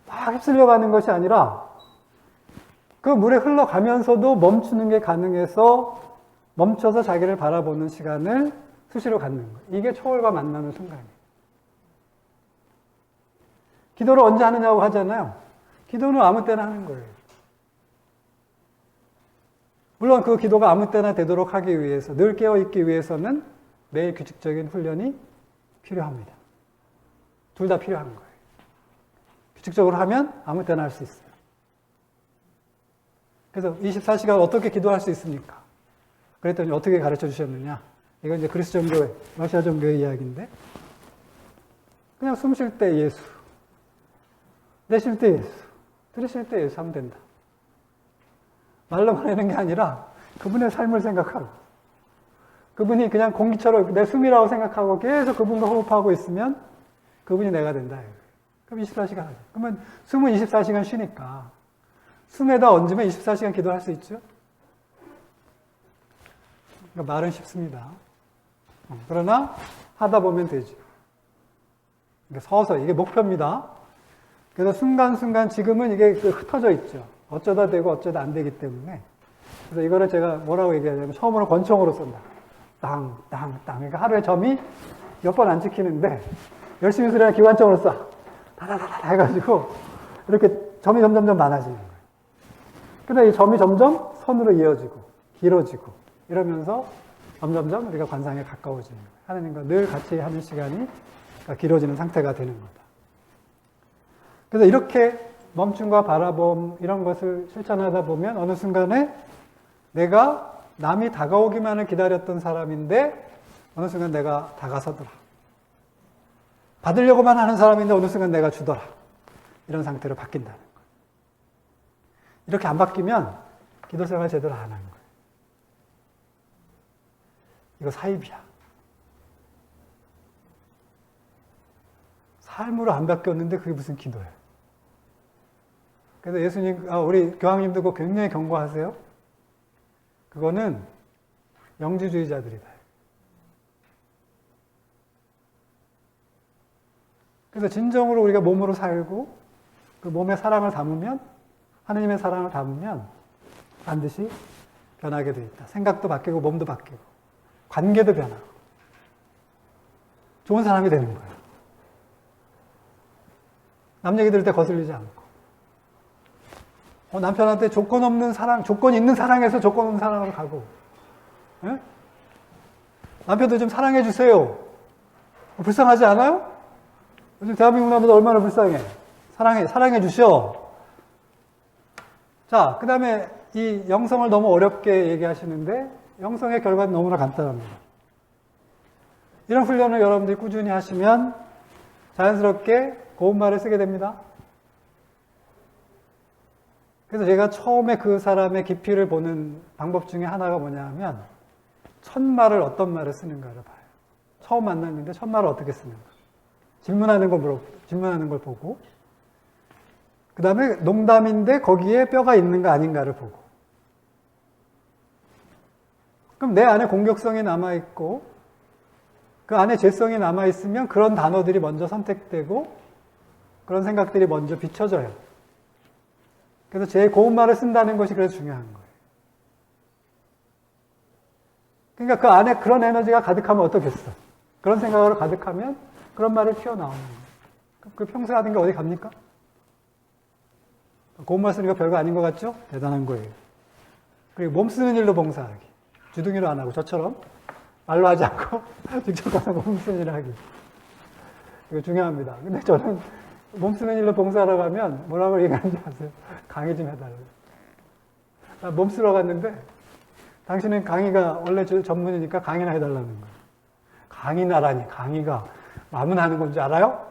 막 휩쓸려 가는 것이 아니라 그 물에 흘러가면서도 멈추는 게 가능해서 멈춰서 자기를 바라보는 시간을 수시로 갖는 거예요. 이게 초월과 만나는 순간이에요. 기도를 언제 하느냐고 하잖아요. 기도는 아무 때나 하는 거예요. 물론 그 기도가 아무 때나 되도록 하기 위해서, 늘 깨어있기 위해서는 매일 규칙적인 훈련이 필요합니다. 둘 다 필요한 거예요. 규칙적으로 하면 아무 때나 할 수 있어요. 그래서 24시간 어떻게 기도할 수 있습니까? 그랬더니 어떻게 가르쳐 주셨느냐? 이건 이제 그리스 종교의, 러시아 종교의 이야기인데, 그냥 숨 쉴 때 예수, 내쉴 때 예수, 들이쉴 때 예수 하면 된다. 말로만 하는 게 아니라 그분의 삶을 생각하고, 그분이 그냥 공기처럼 내 숨이라고 생각하고 계속 그분과 호흡하고 있으면 그분이 내가 된다. 그럼 24시간 하죠. 그러면 숨은 24시간 쉬니까 숨에다 얹으면 24시간 기도할 수 있죠? 그러니까 말은 쉽습니다. 그러나 하다 보면 되죠. 그러니까 서서 이게 목표입니다. 그래서 순간순간 지금은 이게 흩어져 있죠. 어쩌다 되고 어쩌다 안 되기 때문에. 그래서 이거를 제가 뭐라고 얘기하냐면 처음으로 권총으로 쏜다. 땅, 땅, 땅. 그러니까 하루에 점이 몇 번 안 찍히는데 열심히 수련한 기관총으로 쏴. 다다다다 해가지고 이렇게 점이 점점 많아지는 거예요. 근데 이 점이 점점 선으로 이어지고 길어지고 이러면서 점점점 우리가 관상에 가까워지는 거예요. 하나님과 늘 같이 하는 시간이 길어지는 상태가 되는 거다. 그래서 이렇게 멈춤과 바라봄 이런 것을 실천하다 보면 어느 순간에 내가 남이 다가오기만을 기다렸던 사람인데 어느 순간 내가 다가서더라. 받으려고만 하는 사람인데 어느 순간 내가 주더라. 이런 상태로 바뀐다는 거예요. 이렇게 안 바뀌면 기도 생활 제대로 안 하는 거예요. 이거 사입이야. 삶으로 안 바뀌었는데 그게 무슨 기도예요. 그래서 예수님, 우리 교황님도 그거 굉장히 경고하세요. 그거는 영지주의자들이다. 그래서 진정으로 우리가 몸으로 살고 그 몸에 사랑을 담으면 하느님의 사랑을 담으면 반드시 변하게 돼 있다. 생각도 바뀌고 몸도 바뀌고 관계도 변하고 좋은 사람이 되는 거예요. 남 얘기 들을 때 거슬리지 않고 남편한테 조건 없는 사랑, 조건 있는 사랑에서 조건 없는 사랑으로 가고 예? 남편도 좀 사랑해 주세요. 불쌍하지 않아요? 요즘 대한민국 남자들 얼마나 불쌍해. 사랑해 주셔. 자, 그 다음에 이 영성을 너무 어렵게 얘기하시는데 영성의 결과는 너무나 간단합니다. 이런 훈련을 여러분들이 꾸준히 하시면 자연스럽게 고운말을 쓰게 됩니다. 그래서 제가 처음에 그 사람의 깊이를 보는 방법 중에 하나가 뭐냐 하면 첫 말을 어떤 말을 쓰는가를 봐요. 처음 만났는데 첫 말을 어떻게 쓰는가. 질문하는 걸 보고 그 다음에 농담인데 거기에 뼈가 있는가 아닌가를 보고 그럼 내 안에 공격성이 남아있고 그 안에 재성이 남아있으면 그런 단어들이 먼저 선택되고 그런 생각들이 먼저 비춰져요. 그래서 제일 고운 말을 쓴다는 것이 그래서 중요한 거예요. 그러니까 그 안에 그런 에너지가 가득하면 어떻겠어? 그런 생각으로 가득하면 그런 말을 튀어나오는 거예요. 그 평소에 하던 게 어디 갑니까? 고운 말 쓰는 거 별거 아닌 것 같죠? 대단한 거예요. 그리고 몸 쓰는 일로 봉사하기. 주둥이로 안 하고 저처럼 말로 하지 않고 직접 가서 몸 쓰는 일을 하기. 이거 중요합니다. 근데 저는 몸 쓰는 일로 봉사하러 가면 뭐라고 얘기하는지 아세요? 강의 좀 해달라고. 나 몸 쓰러 갔는데 당신은 강의가 원래 전문이니까 강의나 해달라는 거예요. 강의나라니 강의가 마음은 하는 건지 알아요?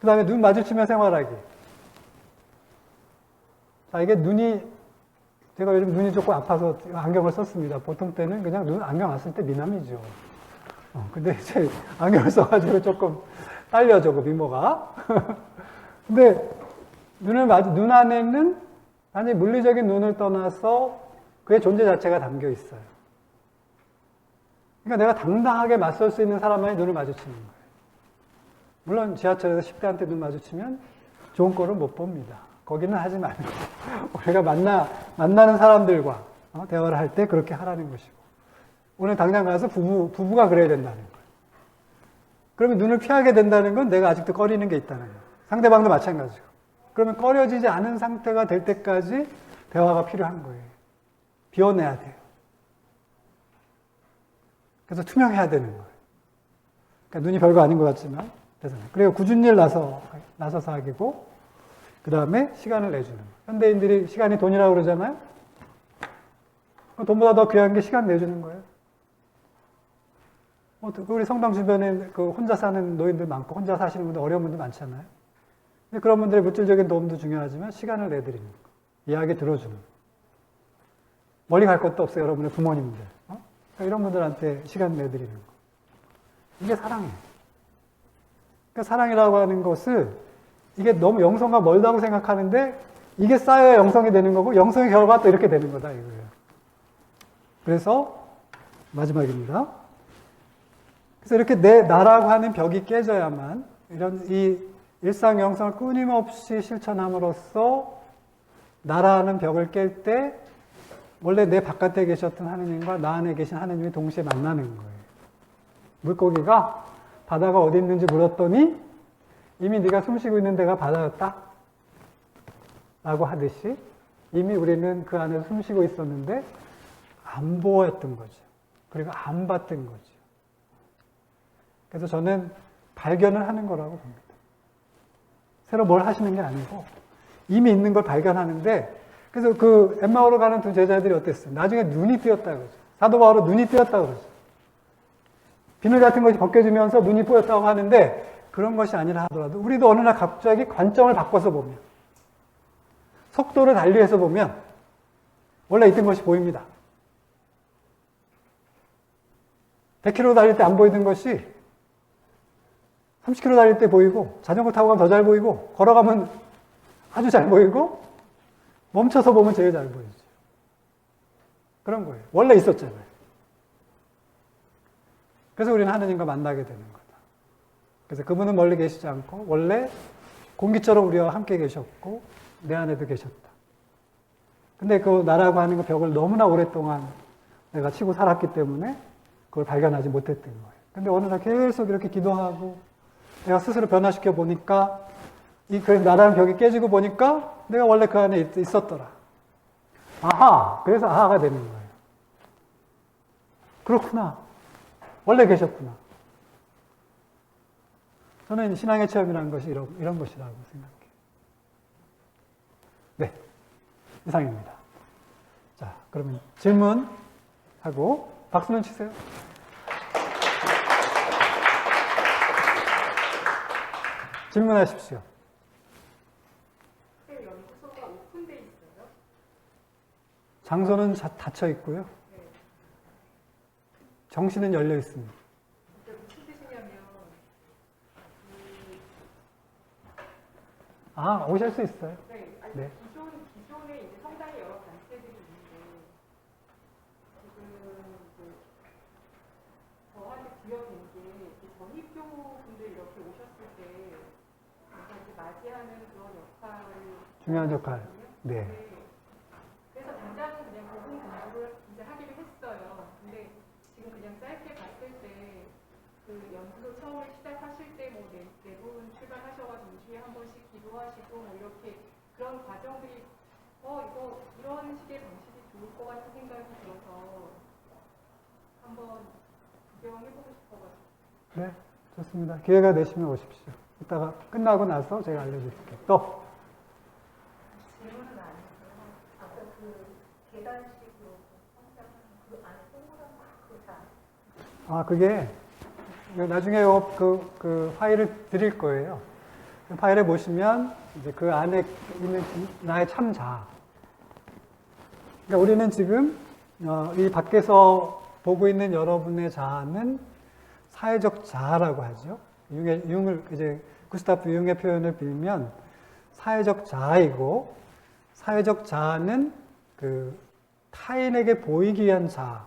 그 다음에 눈 마주치며 생활하기. 자, 이게 제가 요즘 눈이 조금 아파서 안경을 썼습니다. 보통 때는 그냥 안경 안 쓸 때 미남이죠. 근데 이제 안경을 써가지고 조금 딸려져, 그 미모가. 근데 눈 안에는 단지 물리적인 눈을 떠나서 그의 존재 자체가 담겨 있어요. 그러니까 내가 당당하게 맞설 수 있는 사람만이 눈을 마주치는 거예요. 물론 지하철에서 10대한테 눈 마주치면 좋은 꼴은 못 봅니다. 거기는 하지 말고 우리가 만나는 사람들과 대화를 할 때 그렇게 하라는 것이고 오늘 당장 가서 부부가 그래야 된다는 거예요. 그러면 눈을 피하게 된다는 건 내가 아직도 꺼리는 게 있다는 거예요. 상대방도 마찬가지고. 그러면 꺼려지지 않은 상태가 될 때까지 대화가 필요한 거예요. 비워내야 돼요. 그래서 투명해야 되는 거예요. 그러니까 눈이 별거 아닌 것 같지만 되잖아요. 그리고 굳은 일 나서서 하기고, 그 다음에 시간을 내주는 거예요. 현대인들이 시간이 돈이라고 그러잖아요. 돈보다 더 귀한 게 시간 내주는 거예요. 우리 성당 주변에 그 혼자 사는 노인들 많고, 혼자 사시는 분들, 어려운 분들 많잖아요. 근데 그런 분들의 물질적인 도움도 중요하지만 시간을 내드리는 거. 이야기 들어주는 거. 멀리 갈 것도 없어요, 여러분의 부모님들. 그러니까 이런 분들한테 시간 내드리는 거. 이게 사랑이에요. 그러니까 사랑이라고 하는 것을 이게 너무 영성과 멀다고 생각하는데 이게 쌓여야 영성이 되는 거고 영성의 결과가 또 이렇게 되는 거다 이거예요. 그래서 마지막입니다. 그래서 이렇게 나라고 하는 벽이 깨져야만 이런 이 일상 영성을 끊임없이 실천함으로써 나라는 벽을 깰 때 원래 내 바깥에 계셨던 하느님과 나 안에 계신 하느님이 동시에 만나는 거예요. 물고기가 바다가 어디 있는지 물었더니 이미 네가 숨쉬고 있는 데가 바다였다 라고 하듯이 이미 우리는 그 안에서 숨쉬고 있었는데 안 보였던 거죠. 그리고 안 봤던 거죠. 그래서 저는 발견을 하는 거라고 봅니다. 새로 뭘 하시는 게 아니고 이미 있는 걸 발견하는데, 그래서 그 엠마오로 가는 두 제자들이 어땠어요? 나중에 눈이 띄었다 그러죠. 사도 바울은 눈이 띄었다 그러죠. 비늘 같은 것이 벗겨지면서 눈이 보였다고 하는데 그런 것이 아니라 하더라도 우리도 어느 날 갑자기 관점을 바꿔서 보면, 속도를 달리해서 보면 원래 있던 것이 보입니다. 100km 달릴 때 안 보이던 것이 30km 달릴 때 보이고, 자전거 타고 가면 더 잘 보이고, 걸어가면 아주 잘 보이고, 멈춰서 보면 제일 잘 보이죠. 그런 거예요. 원래 있었잖아요. 그래서 우리는 하느님과 만나게 되는 거다. 그래서 그분은 멀리 계시지 않고 원래 공기처럼 우리와 함께 계셨고 내 안에도 계셨다. 근데 그 나라고 하는 그 벽을 너무나 오랫동안 내가 치고 살았기 때문에 그걸 발견하지 못했던 거예요. 근데 어느 날 계속 이렇게 기도하고 내가 스스로 변화시켜 보니까 그래서 나라는 벽이 깨지고 보니까 내가 원래 그 안에 있었더라. 아하! 그래서 아하가 되는 거예요. 그렇구나. 원래 계셨구나. 저는 신앙의 체험이라는 것이 이런 것이라고 생각해요. 네. 이상입니다. 자, 그러면 질문하고 박수는 치세요. 질문하십시오. 연구소가 오픈돼 있어요? 장소는 닫혀 있고요. 네. 정신은 열려 있습니다. 무슨 뜻이냐면 오실 수 있어요. 네, 아니, 네. 기존에 이제 성당에 여러 단체들이 있는데 지금 저한테 부여된 게 전입교 분들 이렇게 오셨을 때 이제 맞이하는 그런 역할을 중요한 역할. 하거든요. 네. 그래서 당장은 그냥 복음 공부를 이제 하기로 했어요. 근데 지금 그냥 짧게 봤을 때 그 연구소 처음에 시작하실 때 뭐 대부분 출발하셔가지고 2주에 한 번씩 기도하시고 뭐 이렇게 그런 과정들이 이거 이런 식의 방식이 좋을 것 같은 생각이 들어서 한번 구경해보고 싶어가지고. 네, 좋습니다. 기회가 되시면 오십시오. 이따가 끝나고 나서 제가 알려드릴게요. 또 질문은 아니고요. 아까 그 계단식으로 성장하는 그 안에 동그란 그 그게 나중에 그 파일을 드릴 거예요. 그 파일에 보시면 이제 그 안에 있는 나의 참자. 그러니까 우리는 지금 이 밖에서 보고 있는 여러분의 자아는 사회적 자아라고 하죠. 이제 구스타프 융의 표현을 빌면 사회적 자아이고, 사회적 자아는 그 타인에게 보이기 위한 자아.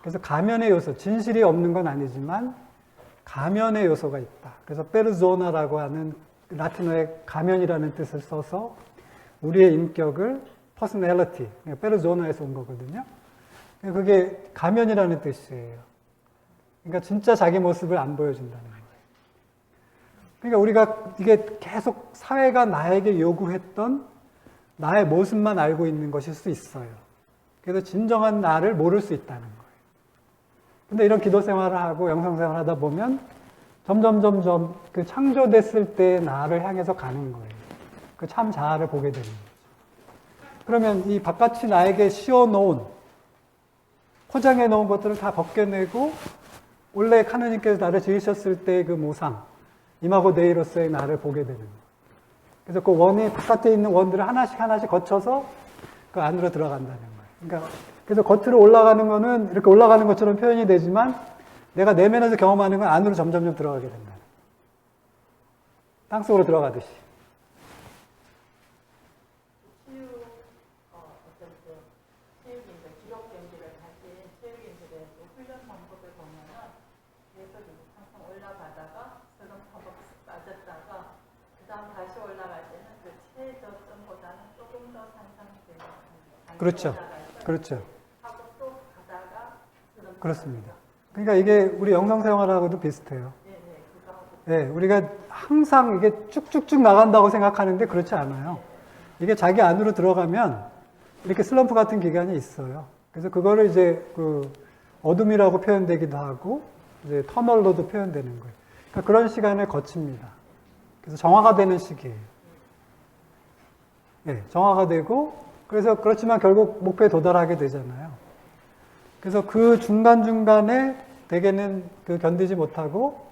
그래서 가면의 요소, 진실이 없는 건 아니지만 가면의 요소가 있다. 그래서 페르소나라고 하는 라틴어의 가면이라는 뜻을 써서 우리의 인격을 personality, 페르소나에서 온 거거든요. 그게 가면이라는 뜻이에요. 그러니까 진짜 자기 모습을 안 보여준다는 거예요. 그러니까 우리가 이게 계속 사회가 나에게 요구했던 나의 모습만 알고 있는 것일 수 있어요. 그래서 진정한 나를 모를 수 있다는 거예요. 근데 이런 기도 생활을 하고 영성 생활을 하다 보면 점점 그 창조됐을 때 나를 향해서 가는 거예요. 그 참 자아를 보게 되는 거죠. 그러면 이 바깥이 나에게 씌워놓은, 포장해 놓은 것들을 다 벗겨내고 원래 하느님께서 나를 지으셨을 때의 그 모상, 임하고 내이로서의 나를 보게 되는 거예요. 그래서 그 원이 바깥에 있는 원들을 하나씩 거쳐서 그 안으로 들어간다는 거예요. 그러니까 그래서 겉으로 올라가는 거는 이렇게 올라가는 것처럼 표현이 되지만 내가 내면에서 경험하는 건 안으로 점점 들어가게 된다. 땅속으로 들어가듯이. 기록경지를 가진 체육인들의 훈련 방법을 보면은 계속 항상 올라가다가 그런 방법에 빠졌다가 그 다음 다시 올라갈 때는 그 최저점보다는 조금 더 상승되는 그렇죠. 그렇죠. 하고 또 가다가 그렇습니다. 그러니까 이게 우리 영성생활하고도 비슷해요. 네, 우리가 항상 이게 쭉쭉쭉 나간다고 생각하는데 그렇지 않아요. 이게 자기 안으로 들어가면 이렇게 슬럼프 같은 기간이 있어요. 그래서 그거를 이제 그 어둠이라고 표현되기도 하고 이제 터널로도 표현되는 거예요. 그러니까 그런 시간을 거칩니다. 그래서 정화가 되는 시기예요. 네, 정화가 되고 그래서 그렇지만 결국 목표에 도달하게 되잖아요. 그래서 그 중간중간에 대개는 그 견디지 못하고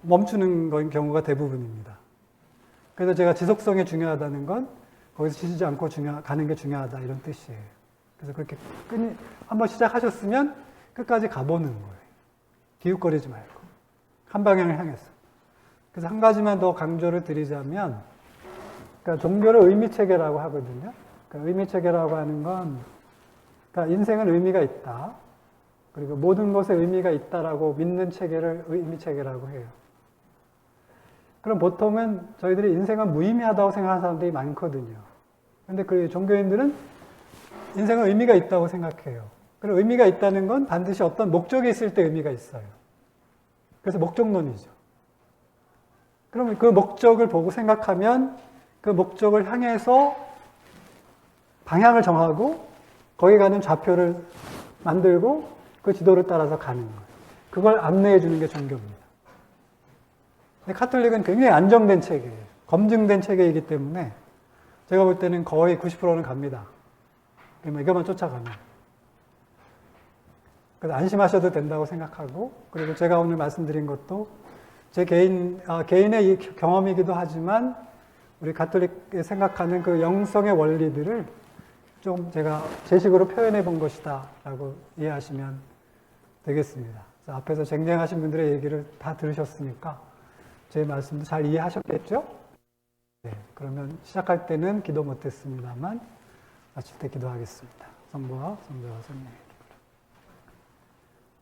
멈추는 경우가 대부분입니다. 그래서 제가 지속성이 중요하다는 건 거기서 지치지 않고 가는 게 중요하다 이런 뜻이에요. 그래서 그렇게 한번 시작하셨으면 끝까지 가보는 거예요. 기웃거리지 말고 한 방향을 향해서. 그래서 한 가지만 더 강조를 드리자면 그러니까 종교를 의미체계라고 하거든요. 그러니까 의미체계라고 하는 건 그러니까 인생은 의미가 있다. 그리고 모든 것에 의미가 있다라고 믿는 체계를 의미체계라고 해요. 그럼 보통은 저희들이 인생은 무의미하다고 생각하는 사람들이 많거든요. 근데 그 종교인들은 인생은 의미가 있다고 생각해요. 그리고 의미가 있다는 건 반드시 어떤 목적이 있을 때 의미가 있어요. 그래서 목적론이죠. 그럼 그 목적을 보고 생각하면 그 목적을 향해서 방향을 정하고 거기 가는 좌표를 만들고 그 지도를 따라서 가는 거예요. 그걸 안내해 주는 게 종교입니다. 근데 카톨릭은 굉장히 안정된 체계예요. 검증된 체계이기 때문에 제가 볼 때는 거의 90%는 갑니다. 이것만 쫓아가면. 그래서 안심하셔도 된다고 생각하고 그리고 제가 오늘 말씀드린 것도 제 개인의 경험이기도 하지만 우리 가톨릭이 생각하는 그 영성의 원리들을 좀 제가 제 식으로 표현해 본 것이다 라고 이해하시면 되겠습니다. 그래서 앞에서 쟁쟁하신 분들의 얘기를 다 들으셨으니까 제 말씀도 잘 이해하셨겠죠? 네, 그러면 시작할 때는 기도 못했습니다만 마칠 때 기도하겠습니다. 성부와 성자와 성령의 기도로.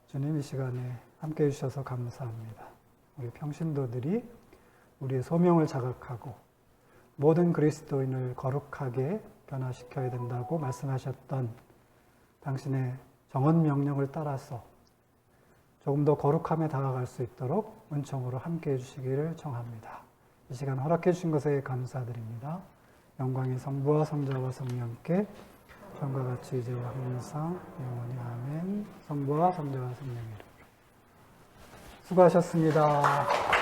주님 이 시간에 함께해 주셔서 감사합니다. 우리 평신도들이 우리의 소명을 자각하고 모든 그리스도인을 거룩하게 변화시켜야 된다고 말씀하셨던 당신의 정언 명령을 따라서 조금 더 거룩함에 다가갈 수 있도록 은총으로 함께해 주시기를 청합니다. 이 시간 허락해 주신 것에 감사드립니다. 영광이 성부와 성자와 성령께 전과 같이 이제와 항상 영원히 아멘. 성부와 성자와 성령의 이름으로 수고하셨습니다.